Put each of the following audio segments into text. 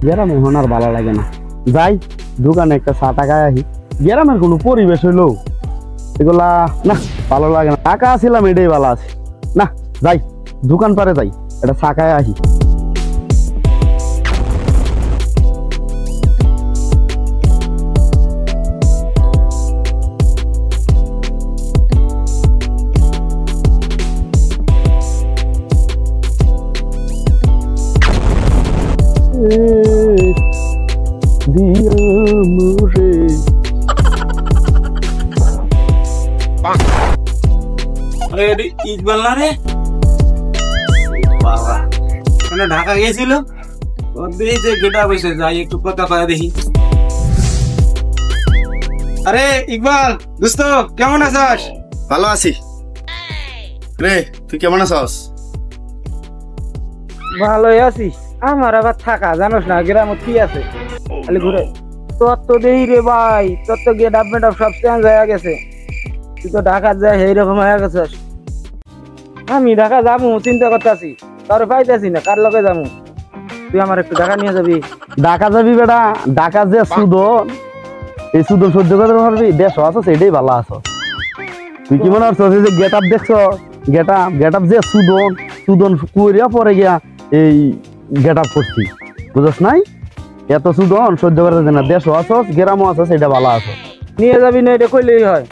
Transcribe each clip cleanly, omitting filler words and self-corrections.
গ্রামে এখন আর ভালো লাগে না। যাই দোকানে একটা চা টাকায় আহি। গ্রামের কোনো পরিবেশ হইলো এগুলা না ভালো লাগে না। টাকা ছিলাম এটাই ভালো আছে না। যাই দোকান পারে যাই এটা চা খায় আহি। ইকবাল না রে বাবা ঢাকা গেছিল গেটা বসে যাই একটু কথা কয়া দেখি। আরে ইকবাল দোস্ত কেমন আছিস? ভালো আছি রে, তুই কেমন আছিস? ভালোই আছি। আমার আবার থাকা জানোস না গ্রামে কি আছে খালি ঘুরে। তোর তো দেই রে ভাই, তোর তো গেট আপ মেট সব চেঞ্জ হয়ে গেছে। তুই তো ঢাকা যায় এইরকম হয়ে গেছিস। আমি ঢাকা যাবো চিন্তা করতেছি, কারো পাইতেছি না কার লগে যাবো। তুই আমার একটু ঢাকা নিয়ে যাবি। ঢাকা যাবি বেটা? ঢাকা যে সুদন, এই সুদন সহ্য করতে পারবি? দেশ আছো সেটাই ভালো আছো। তুই কি মনে করছিস যে গেট আপ দেখছো? গেট আপ যে সুদন সুদন কুড়িয়া পরে গিয়া এই গেট আপ করছি, বুঝছ নাই? এত সুদন সহ্য করতে না। দেশ আছো গ্রামও আছো সেটা ভালো আছো। নিয়ে যাবি না এটা কইলেই হয়।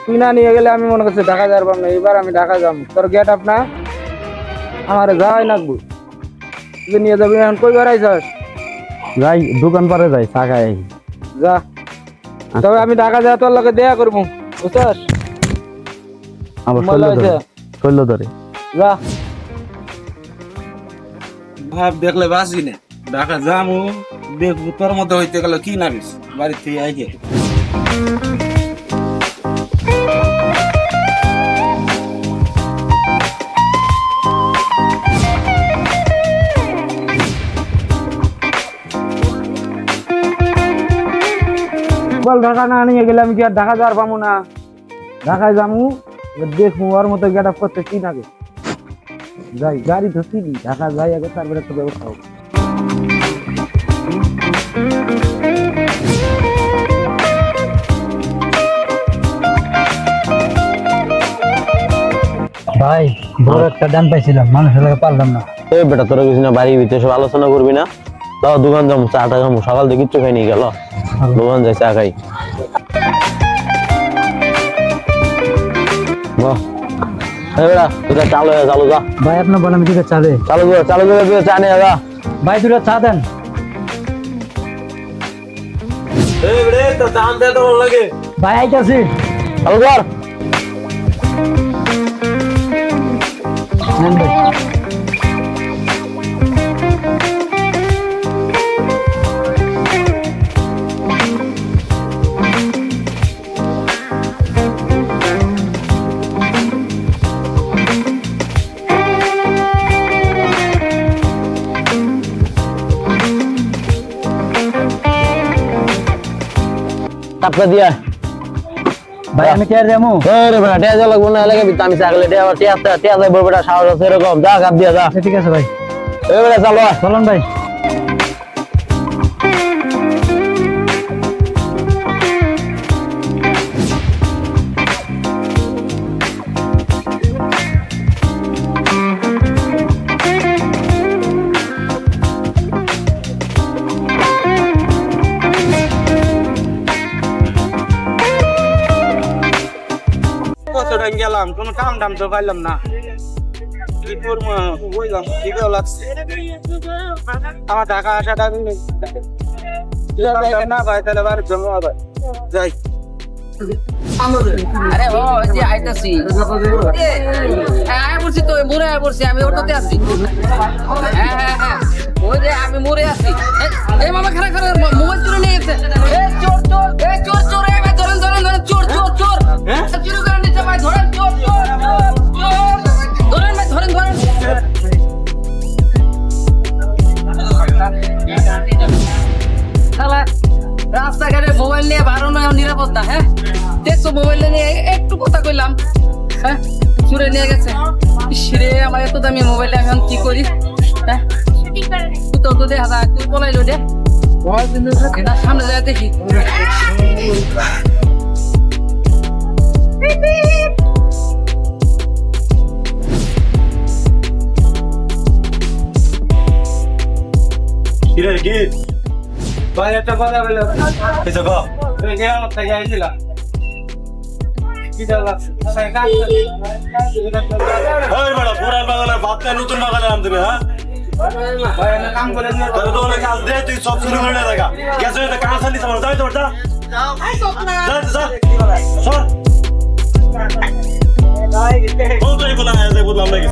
তুই না নিয়ে গেলে আমি মনে করছি ঢাকা যাওয়ার পারবো না। এবার আমি ঢাকা যাবো, তোর গেট আপ না আমার যাওয়াই নাকবো। তুই নিয়ে যাবি এখন কই বেড়াইছস? যাই দোকান পারে যাই চা খাই যা। তবে আমি ঢাকা যাওয়া তোর লগে দেয়া করবো, বুঝছস? আমার শৈল ধরে যা। ভাব দেখলে বাসি না, ঢাকা যামু দেখবো তোর মধ্যে হইতে গেল কি নাবিস বাড়ির থেকে আইগে। ঢাকা না নিয়ে গেলে আমি কি আর ঢাকা যাওয়ার পাবো না? ঢাকায় যাবো দেখবো ওর মতো গেট আপ করতে কি লাগে। যাই গাড়ি ধরছি ঢাকা যাই আগে, তারপরে একটা ব্যবস্থা হোক। ভাই বড় একটা ডান পাইছিলাম, মানুষের লাগে পারলাম না। এই বেটা তোরা কিছু না বাড়ির ভিতরে সব আলোচনা করবি না? তাও দোকান যাবো, চাটা খাবো। সকাল থেকে কিচ্ছু খাই নিয়ে গেল, দোকান যাই চা খাই। চালু চালু যা ভাই আপনার বলেন দিকে চালে চালু চালু চা নিয়ে যা ভাই, দুটো চা দেন। ভাই আইতাছি। চালু কর। তাপকা দিয়া ভাই আমি কে যাবো? রে বেটা টিয়া যা লাগবো না, লাগে আমি চাকলে টিয়া টিয়া টিয়া যাইবো বেটা, সাহস আছে এরকম। যা কাপ দিয়া যা। ঠিক আছে ভাই, এই বেটা চালো চলুন ভাই। গেলাম কোন কাম দাম তো পাইলাম না। কি করবো বুঝলাম ঠিকও লাগছে আমার ঢাকা আসাটা না ভাই, তাহলে বাড়ি জমা হবে। যাই। আরে ও যে আইতাছি আয় বলছি তো মোরে আয় বলছি আমি অটোতে আছি। হ্যাঁ হ্যাঁ হ্যাঁ ওই যে আমি মোরে আছি। এই মামা খারাপ করে মোবাইল চুরি নিয়ে গেছে। এ চোর চোর, এ চোর চোর, এ ভাই ধরেন ধরেন ধরেন, চোর চোর চোর। হ্যাঁ চুরি করে নিচ্ছে ভাই, ধরেন চোর চোর চোর, ধরেন ভাই ধরেন ধরেন। রাস্তাঘাটে মোবাইল নিয়ে বাড়ানো নিরাপদ না। হ্যাঁ দেখছো মোবাইল নিয়ে একটু কথা কইলাম, হ্যাঁ চুরে নিয়ে গেছে। রে আমার এত দামি মোবাইল এখন কি করি? হ্যাঁ তুই তো দেখা যায় তুই পলাইলো দে এটা সামনে যায় দেখি কিরে কি ভাই একটা কথা বলে কিছু কো তুই গেলাম থেকে আইছিলাম কি দাদা সাই কাজ ওই বড় পুরান বাগানের ভাত খাই নতুন বাগানে আন দিবে হ্যাঁ ভাই না কাম করে নিয়ে তোর তো অনেক কাজ দে তুই সব শুরু করে দেখা গেছে এটা কাজ চালিস আমার যাই তোর যা যা সর বলতেই বলা আছে বললাম নাকি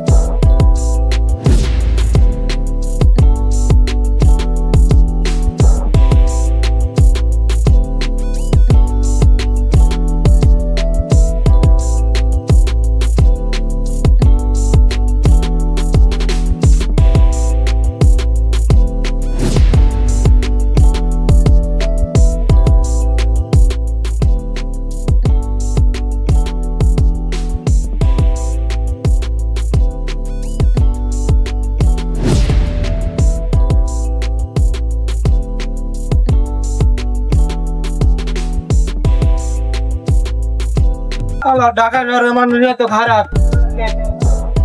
আল্লাহ ঢাকা শহরের মানুষ এত খারাপ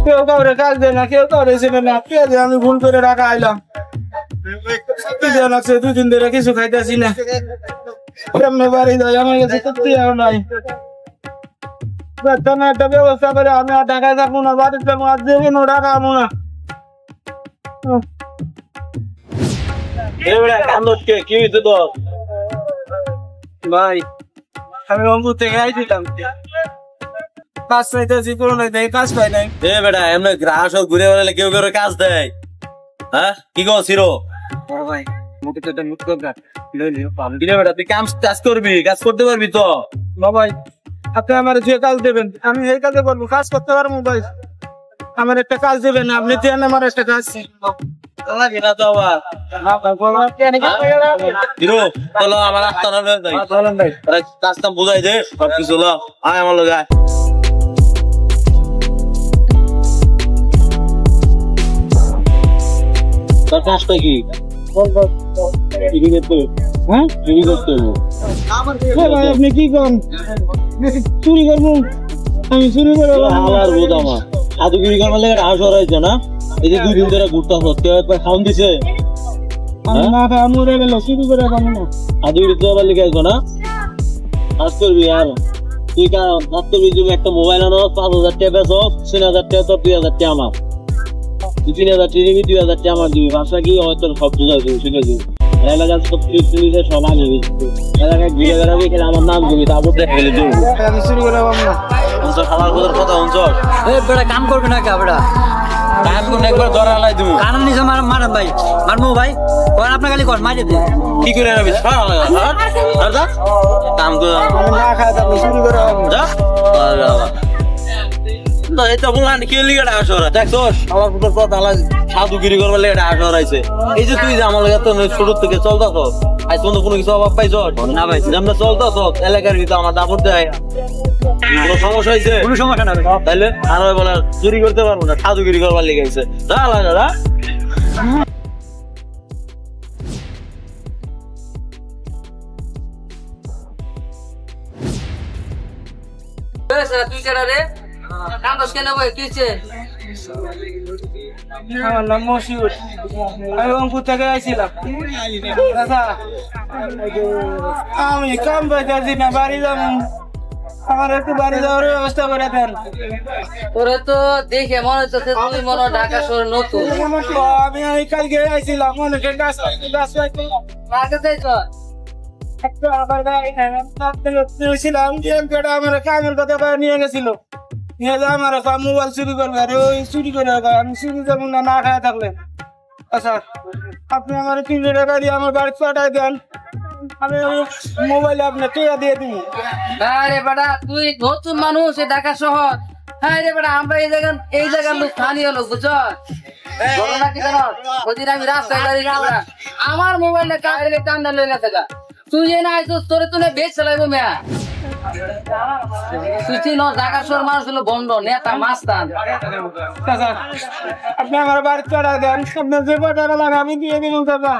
কেউ কাউরে কাজ দেয় না কেউ কাউরে চেনে না কে যে আমি ভুল করে ঢাকা আইলাম আছে 2 দিন ধরে কিছু খাইতেছি না এমনি বাড়ি যাই আমার কাছে সত্যি আর নাই বেতনে একটা ব্যবস্থা করে আমি আর ঢাকায় থাকবো না বাড়িতে যাবো আর যেদিন ও ঢাকা আমো না কি হইছে তোর ভাই আমি রংপুর থেকে আইছিলাম কাজ পাইতেছি কোনো নাই দেয় কাজ পাই নাই এ বেটা এমনি গ্রাহক ঘুরে বেড়ালে কেউ কেউ কাজ দেয় হ্যাঁ কি কো সিরো ভাই মুখে তো একটা মুখ দরকার কিরে বেটা তুই কাজ করবি কাজ করতে পারবি তো ভাই আপনি আমার যে কাজ দেবেন আমি এই কাজে করবো কাজ করতে পারবো ভাই আমার একটা কাজ দেবেন আপনি দেন আমার একটা কাজ লাগে না তো আবার হিরো চলো আমার আত্মারা যাই কাজটা বুঝাই দে সব কিছু লো আয় আমার লোক আয় তোর কাজটা কি আপনি কি করেন চুরি করবো আমি চুরি করে আদুগিরি করবার লেগে হাঁস হরাইছে না এই যে 2 দিন ধরে ঘুরতাছ কেউ একবার খাওন দিছে না খাই মরে গেল চুরি করে পাবো না আদুগিরি তো আবার লেগে আসবো না কাজ করবি আর তুই কাজ করবি তুমি একটা মোবাইল আনো 5,000 টাকা বেচো 3,000 টাকা তো 2,000 টাকা আমার 3,000 টাকা দিবি 2,000 টাকা আমার দিবি বাসা কি হয়তো সব বুঝা দিবি ঠিক আছে এলাকার সব কিছু সব আগে এলাকায় ঘুরে বেড়াবি খেলে আমার নাম দিবি তারপর দেখে গেলে দেবো আমি চুরি করে পাবো না খাবার কথা শুনছ বেটা কাম করবে না কে বেটা কাজ কোন একবার ধরা লাই তুমি কারণ নিছে মারান ভাই মারমু ভাই কোন আপনা খালি কোন মারি দে কি করে রাখবি আর যা কাম তো না খাই আপনি চুরি করে পাবো যা না এটা বললাম কি লিগে আসরা দেখছস আমার পুত্র কথা আলা সাধুগিরি করবার লেগে আসরা আইছে এই যে তুই যে আমার লাগে তো ছোট থেকে চলতাছস আজ পর্যন্ত কোনো কিছু অভাব পাইছস না ভাই আমরা চলতাছস এলাকার ভিতর আমার দাপট দেয় কোনো সমস্যা হইছে কোনো সমস্যা না তাইলে আর বলা চুরি করতে পারবো না সাধুগিরি করবার লেগে আইছে যা লাগা তুই কেডা রে কাম দশ কেন ভাই কিছে আমার নাম মশিউর আমি রংপুর থেকে আইছিলাম দাদা আমি কাম পাইতেছি না বাড়ি যাবো আমার একটু বাড়ি যাওয়ার ব্যবস্থা করে দেন তোরে তো দেখে মনে হচ্ছে তুই মনে হয় ঢাকা শহর নতুন আমি কালকে আইছিলাম অনেকে গাছ পাইতে আগে যাইছ একটু আবার ছিলাম আমার কামের কথা নিয়ে গেছিল নিয়ে যা আমার মোবাইল চুরি করবে আর ওই চুরি করে আমি চুরি যাবো না না খাওয়া থাকলে আচ্ছা আপনি আমার 300 টাকা দিয়ে আমার বাড়ি পাঠাই দেন আমি মোবাইলে আপনার টাকা দিয়ে দিব আরে বেটা তুই নতুন মানুষ এই ঢাকা শহর হ্যাঁ রে বেটা আমরা এই জায়গার লোক স্থানীয় লোক বুঝছ ঘটনা কি জানো ওদিন আমি রাস্তায় দাঁড়িয়ে গেলাম আমার মোবাইলে কারে টান্ডা লইলা থাকা তুই যে না আইছিস তোরে তুলে বেচ চালাইবো মেয়া তুই চিনো ঢাকা শহর মানুষ হলো বন্ড নেতা মাস্তান। চাচা আপনি আমার বাড়ি চড়া দেন, আপনার যে কটা লাগে আমি দিয়ে দিব চাচা।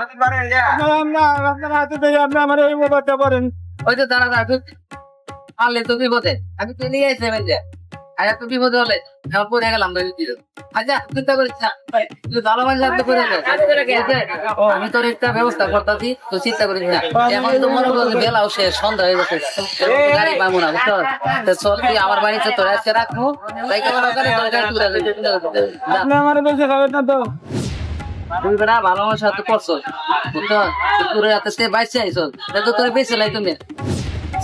আপনার হাতে থেকে আপনি আমার এই মোবাইলটা করেন। ওই তো দাঁড়া দাঁড়া, পারলে তো বিপদে আমি তো নিয়ে আসছি যে আচ্ছা তুই বিপদে হলে এখন পড়ে গেলাম আচ্ছা চিন্তা করিস না, তুই ভালো মানুষ আপনি করে আমি তোর একটা ব্যবস্থা করতেছি, তো চিন্তা করিস না। এখন তো মনে করছি বেলাও শেষ, সন্ধ্যা হয়ে গেছে, গাড়ি পাবো না বুঝছো। তো চল তুই আমার বাড়িতে তোর আজকে রাখবো, তাই কেমন করে তোর গাড়ি তুলে আপনি আমার বেঁচে খাবেন না তো? তুই বেড়া ভালো মানুষ হাতে পড়ছো বুঝছো, তোর হাতে সে বাইসে আইসো তো তোর বেঁচে লাই তুমি,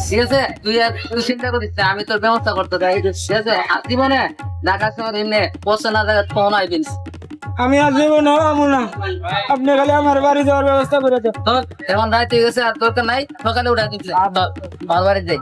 ঠিক আছে? তুই চিন্তা করিস না, আমি তোর ব্যবস্থা করতে চাই, ঠিক আছে? আর জীবনে ঢাকা শহর এমনি পৌঁছে না জায়গা ফোন আইবিন। আমি আর যাবো না, আমু না, আপনি খালি আমার বাড়ি যাওয়ার ব্যবস্থা করে দেন। তোর এখন রাত হয়ে গেছে, আর দরকার নাই, সকালে উঠে দিচ্ছি আমার বাড়ি যাই।